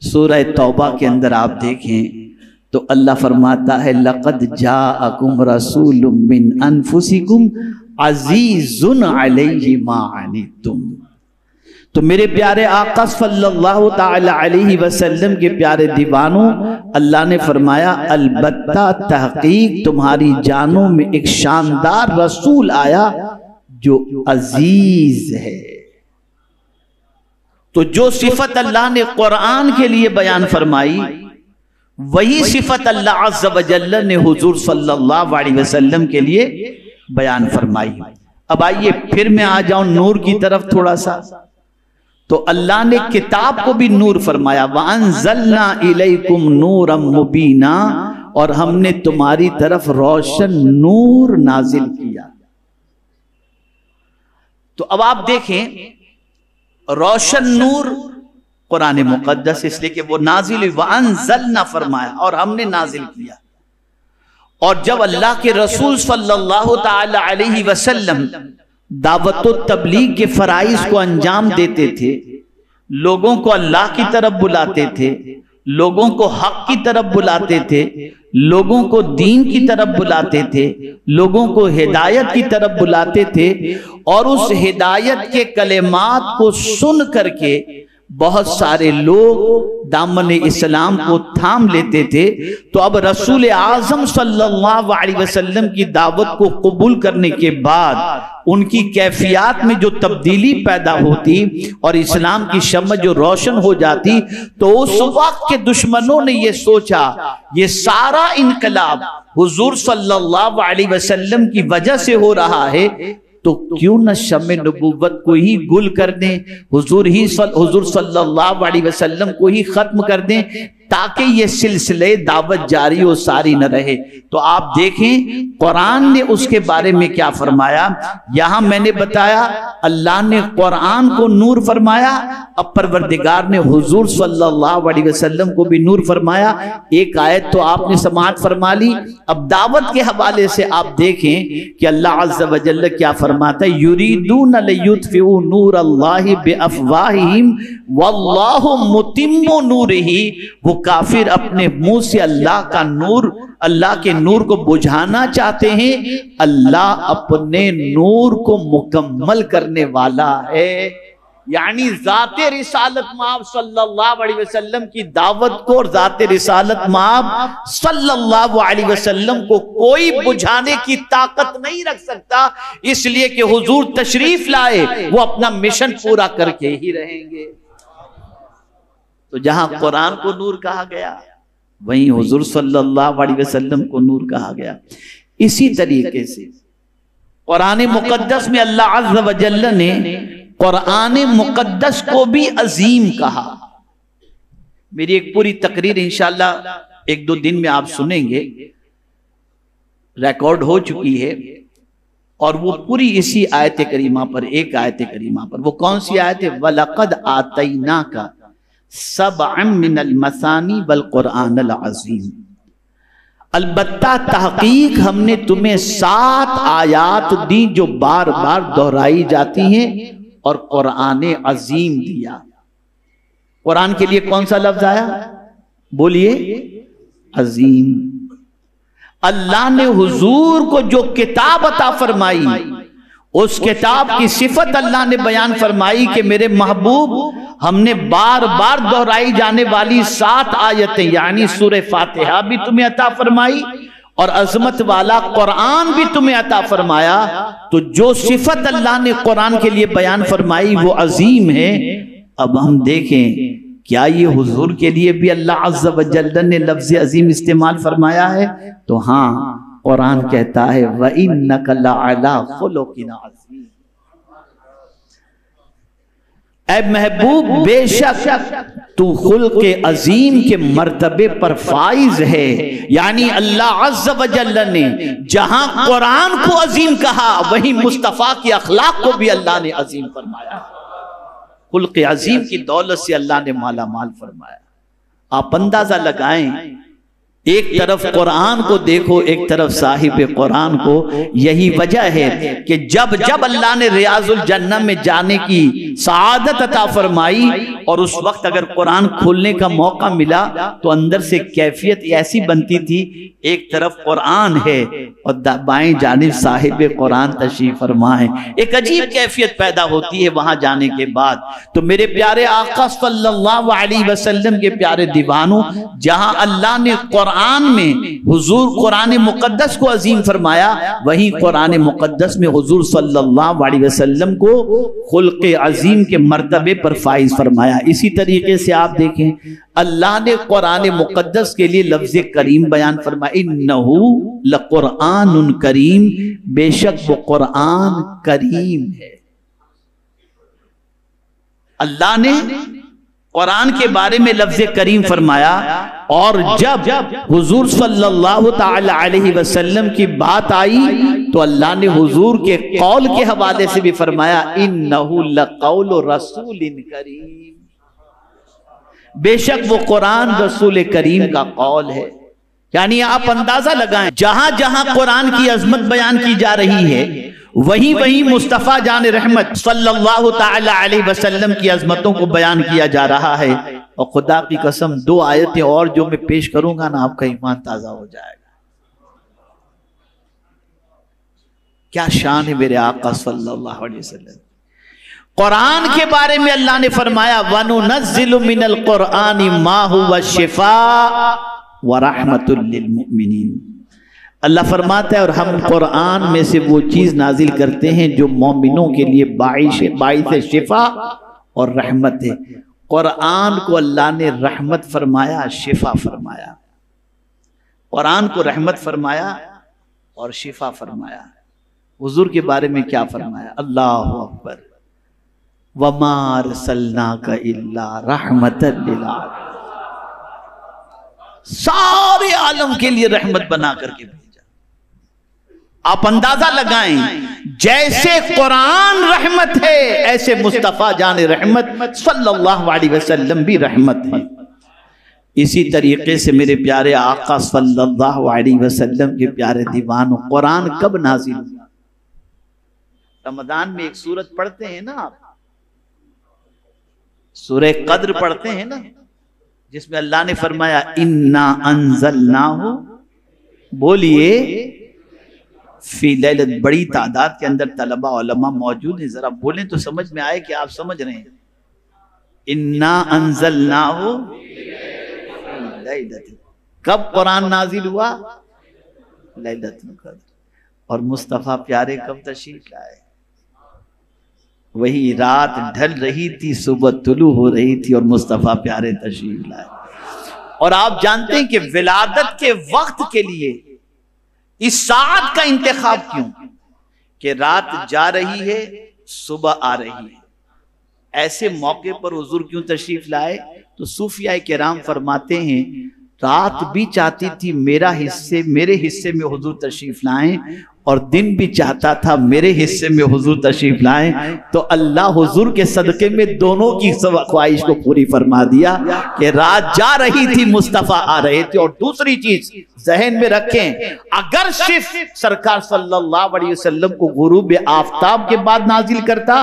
سورہ توبہ کے اندر آپ دیکھیں تو اللہ فرماتا ہے لَقَدْ جَاءَكُمْ رَسُولٌ مِّنْ أَنفُسِكُمْ عَزِيزٌ عَلَيْهِ مَا عَنِتُّمْ۔ تو میرے پیارے آقا صلی اللہ تعالی علیہ وسلم کے پیارے دیوانوں، اللہ نے فرمایا البتہ تحقیق تمہاری جانوں میں ایک شاندار رسول آیا جو عزیز ہے۔ تو جو صفت اللہ نے قرآن کے لیے بیان فرمائی وہی صفت اللہ عز و جل نے حضور صلی اللہ علیہ وسلم کے لیے بیان فرمائی۔ اب آئیے پھر میں آ جاؤں نور کی طرف تھوڑا سا۔ تو اللہ نے کتاب کو بھی نور فرمایا وَأَنزَلْنَا إِلَيْكُمْ نُورًا مُبِينًا، اور ہم نے تمہاری طرف روشن نور نازل کیا۔ تو اب آپ دیکھیں روشن نور قرآن مقدس، اس لیے کہ وہ نازل ہوئی، وَأَنزَلْنَا فرمایا اور ہم نے نازل کیا۔ اور جب اللہ کے رسول صلی اللہ تعالی علیہ وسلم دعوت و تبلیغ کے فرائض کو انجام دیتے تھے، لوگوں کو اللہ کی طرف بلاتے تھے، لوگوں کو حق کی طرف بلاتے تھے، لوگوں کو دین کی طرف بلاتے تھے، لوگوں کو ہدایت کی طرف بلاتے تھے، اور اس ہدایت کے کلمات کو سن کر کے بہت سارے لوگ دامن اسلام کو تھام لیتے تھے۔ تو اب رسول اعظم صلی اللہ علیہ وسلم کی دعوت کو قبول کرنے کے بعد ان کی کیفیات میں جو تبدیلی پیدا ہوتی اور اسلام کی شمع جو روشن ہو جاتی، تو اس وقت کے دشمنوں نے یہ سوچا یہ سارا انقلاب حضور صلی اللہ علیہ وسلم کی وجہ سے ہو رہا ہے، تو کیوں نہ شمع نبوت کو ہی گل کر دیں، حضور صلی اللہ علیہ وسلم کو ہی ختم کر دیں، تاکہ یہ سلسلے دعوت جاری و ساری نہ رہے۔ تو آپ دیکھیں قرآن نے اس کے بارے میں کیا فرمایا۔ یہاں میں نے بتایا اللہ نے قرآن کو نور فرمایا، اب پروردگار نے حضور صلی اللہ علیہ وسلم کو بھی نور فرمایا۔ ایک آیت تو آپ نے سماعت فرما لی، اب دعوت کے حوالے سے آپ دیکھیں کہ اللہ عز و جل کیا فرماتا ہے، یریدون لیطفئوا نور اللہ بافواہہم واللہ متم نورہ۔ وہ کافر اپنے منہ سے اللہ کے نور کو بجھانا چاہتے ہیں، اللہ اپنے نور کو مکمل کرنے والا ہے۔ یعنی ذات رسالت مآب صلی اللہ علیہ وسلم کی دعوت کو اور ذات رسالت مآب صلی اللہ علیہ وسلم کو کوئی بجھانے کی طاقت نہیں رکھ سکتا، اس لیے کہ حضور تشریف لائے وہ اپنا مشن پورا کر کے ہی رہیں گے۔ تو جہاں قرآن کو نور کہا گیا وہیں حضور صلی اللہ علیہ وسلم کو نور کہا گیا۔ اسی طریقے سے قرآن مقدس میں اللہ عز و جل نے قرآن مقدس کو بھی عظیم کہا۔ میری ایک پوری تقریر انشاءاللہ ایک دو دن میں آپ سنیں گے، ریکارڈ ہو چکی ہے، اور وہ پوری اسی آیت کریمہ پر، ایک آیت کریمہ پر۔ وہ کون سی آیت ہے؟ وَلَقَدْ آتَيْنَاكَ سَبْعًا مِّنَ الْمَثَانِي وَالْقُرْآنَ الْعَظِيمِ، البتہ تحقیق ہم نے تمہیں 7 آیات دی جو بار بار دہرائی جاتی ہیں، اور قرآن عظیم دیا۔ قرآن کے لیے کون سا لفظ آیا؟ بولیے، عظیم۔ اللہ نے حضور کو جو کتاب عطا فرمائی، اس کتاب کی صفت اللہ نے بیان فرمائی کہ میرے محبوب ہم نے بار بار دہرائی جانے والی 7 آیتیں یعنی سورہ فاتحہ بھی تمہیں عطا فرمائی اور عظمت والا قرآن بھی تمہیں عطا فرمایا۔ تو جو صفت اللہ نے قرآن کے لیے بیان فرمائی وہ عظیم ہے۔ اب ہم دیکھیں کیا یہ حضور کے لیے بھی اللہ عز و جل نے لفظ عظیم استعمال فرمایا ہے؟ تو ہاں، قرآن کہتا ہے وَإِنَّكَ لَعَلَىٰ خُلُقٍ عَظِيمٍ، اے محبوب بے شک تو خلق عظیم کے مرتبے پر فائز ہے۔ یعنی اللہ عز و جل نے جہاں قرآن کو عظیم کہا وہیں مصطفیٰ کی اخلاق کو بھی اللہ نے عظیم فرمایا، خلق عظیم کی دولت سے اللہ نے مالا مال فرمایا۔ آپ اندازہ لگائیں ایک طرف قرآن کو دیکھو، ایک طرف صاحب قرآن کو. یہی وجہ ہے کہ جب جب اللہ نے ریاض الجنہ میں جانے کی سعادت عطا فرمائی اور اس وقت اگر قرآن کھولنے کا موقع ملا تو اندر سے کیفیت ایسی بنتی تھی، ایک طرف قرآن ہے اور بائیں جانب صاحب قرآن تشریف فرما ہے. ایک عجیب کیفیت پیدا ہوتی ہے وہاں جانے کے بعد. تو میرے پیارے آقا صلی اللہ علیہ وسلم کے پیارے دیوانوں، جہاں اللہ نے قرآن میں حضور قرآن مقدس کو عظیم فرمایا، وہیں قرآن مقدس میں حضور صلی اللہ علیہ وسلم کو خلق عظیم کے مرتبے پر فائز فرمایا. اسی طریقے سے آپ دیکھیں اللہ نے قرآن مقدس کے لیے لفظ کریم بیان فرمایا، انہو لقرآن کریم، بے شک وہ قرآن کریم ہے. اللہ نے قرآن کے بارے میں لفظ کریم فرمایا، اور جب حضور صلی اللہ تعالی علیہ وسلم کی بات آئی تو اللہ نے حضور کے قول کے حوالے سے بھی فرمایا، انہو لقول رسول کریم، بے شک وہ قرآن رسول کریم کا قول ہے. یعنی آپ اندازہ لگائیں جہاں جہاں قرآن کی عظمت بیان کی جا رہی ہے وہیں مصطفیٰ جان رحمت صلی اللہ تعالی علیہ وسلم کی عظمتوں کو بیان کیا جا رہا ہے. اور خدا کی قسم 2 آیتیں اور جو میں پیش کروں گا نا، آپ کا ایمان تازہ ہو جائے گا. کیا شان ہے میرے آقا صلی اللہ علیہ وسلم. قرآن کے بارے میں اللہ نے فرمایا، وَنُنَزِّلُ مِنَ الْقُرْآنِ مَا هُوَ شِفَاءٌ وَرَحْمَةٌ لِّلْمُؤْمِنِينَ. اللہ فرماتا ہے اور ہم قرآن میں سے وہ چیز نازل کرتے ہیں جو مومنوں کے لیے باعث شفا اور رحمت ہے. قرآن کو اللہ نے رحمت فرمایا، شفا فرمایا. قرآن کو رحمت فرمایا اور شفا فرمایا. حضور کے بارے میں کیا فرمایا؟ اللہ اکبر، وَمَا أَرْسَلْنَاكَ إِلَّا رَحْمَةً لِّلْعَالَمِينَ. سارے عالم کے لیے رحمت بنا کر کے بھیجا. آپ اندازہ لگائیں جیسے قرآن رحمت ہے ایسے مصطفیٰ جان رحمت صلی اللہ علیہ وسلم بھی رحمت ہے. اسی طریقے سے میرے پیارے آقا صلی اللہ علیہ وسلم کے پیارے دیوانوں، قرآن کب نازل ہوا؟ رمضان میں ایک سورت پڑھتے ہیں نا آپ، سورہ قدر پڑھتے ہیں نا، جس میں اللہ نے فرمایا اِنَّا أَنزَلْنَاهُ، بولیے فی لیلت. بڑی تعداد کے اندر طلبہ علماء موجود ہیں، ذرا بولیں تو سمجھ میں آئے کہ آپ سمجھ رہے ہیں. اِنَّا أَنزَلْنَاهُ فِی لیلۃ. کب قرآن نازل ہوا؟ لیلۃ القدر. اور مصطفیٰ پیارے کب تشریف لائے؟ وہی رات ڈھل رہی تھی، صبح طلوع ہو رہی تھی اور مصطفیٰ پیارے تشریف لائے. اور آپ جانتے ہیں کہ ولادت کے وقت کے لیے اس ساعت کا انتخاب کیوں؟ کہ رات جا رہی ہے، صبح آ رہی ہے. ایسے موقع پر حضور کیوں تشریف لائے؟ تو صوفیاء کرام فرماتے ہیں رات بھی چاہتی تھی میرے حصے میں حضور تشریف لائیں، اور دن بھی چاہتا تھا میرے حصے میں حضور تشریف لائیں. تو اللہ حضور کے صدقے میں دونوں کی خواہش کو پوری فرما دیا کہ رات جا رہی تھی، مصطفیٰ آ رہے تھے. اور دوسری چیز ذہن میں رکھیں، اگر صرف سرکار صلی اللہ علیہ وسلم کو غروب آفتاب کے بعد نازل کرتا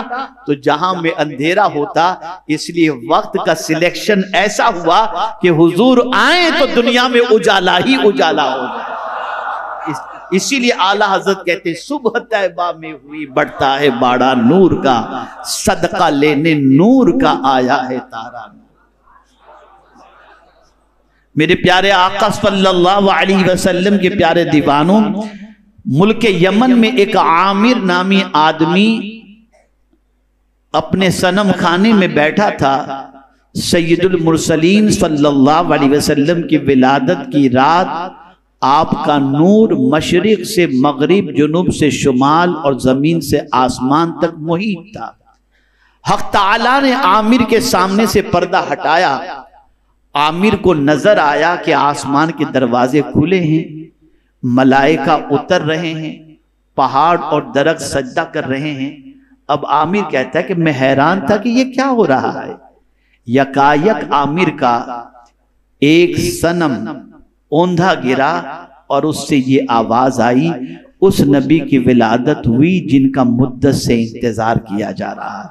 تو جہاں میں اندھیرا ہوتا. اس لیے وقت کا سلیکشن ایسا ہوا کہ حضور آئیں تو دنیا میں اجالا ہی اجالا ہو جائے. اسی لیے اعلیٰ حضرت کہتے ہیں صبح طیبہ میں ہوئی بڑھتا ہے باڑا نور کا، صدقہ لینے نور کا آیا ہے تارا. میرے پیارے آقا صلی اللہ علیہ وسلم کے پیارے دیوانوں، ملک یمن میں ایک عامر نامی آدمی اپنے صنم خانے میں بیٹھا تھا. سید المرسلین صلی اللہ علیہ وسلم کی ولادت کی رات آپ کا نور مشرق سے مغرب، جنوب سے شمال اور زمین سے آسمان تک محیط تھا. حق تعالیٰ نے عامر کے سامنے سے پردہ ہٹایا. عامر کو نظر آیا کہ آسمان کے دروازے کھلے ہیں، ملائکہ اتر رہے ہیں، پہاڑ اور درخت سجدہ کر رہے ہیں. اب عامر کہتا ہے کہ میں حیران تھا کہ یہ کیا ہو رہا ہے. یکایک عامر کا ایک صنم اوندھا گرا اور اس سے یہ آواز آئی اس نبی کی ولادت ہوئی جن کا مدت سے انتظار کیا جا رہا تھا۔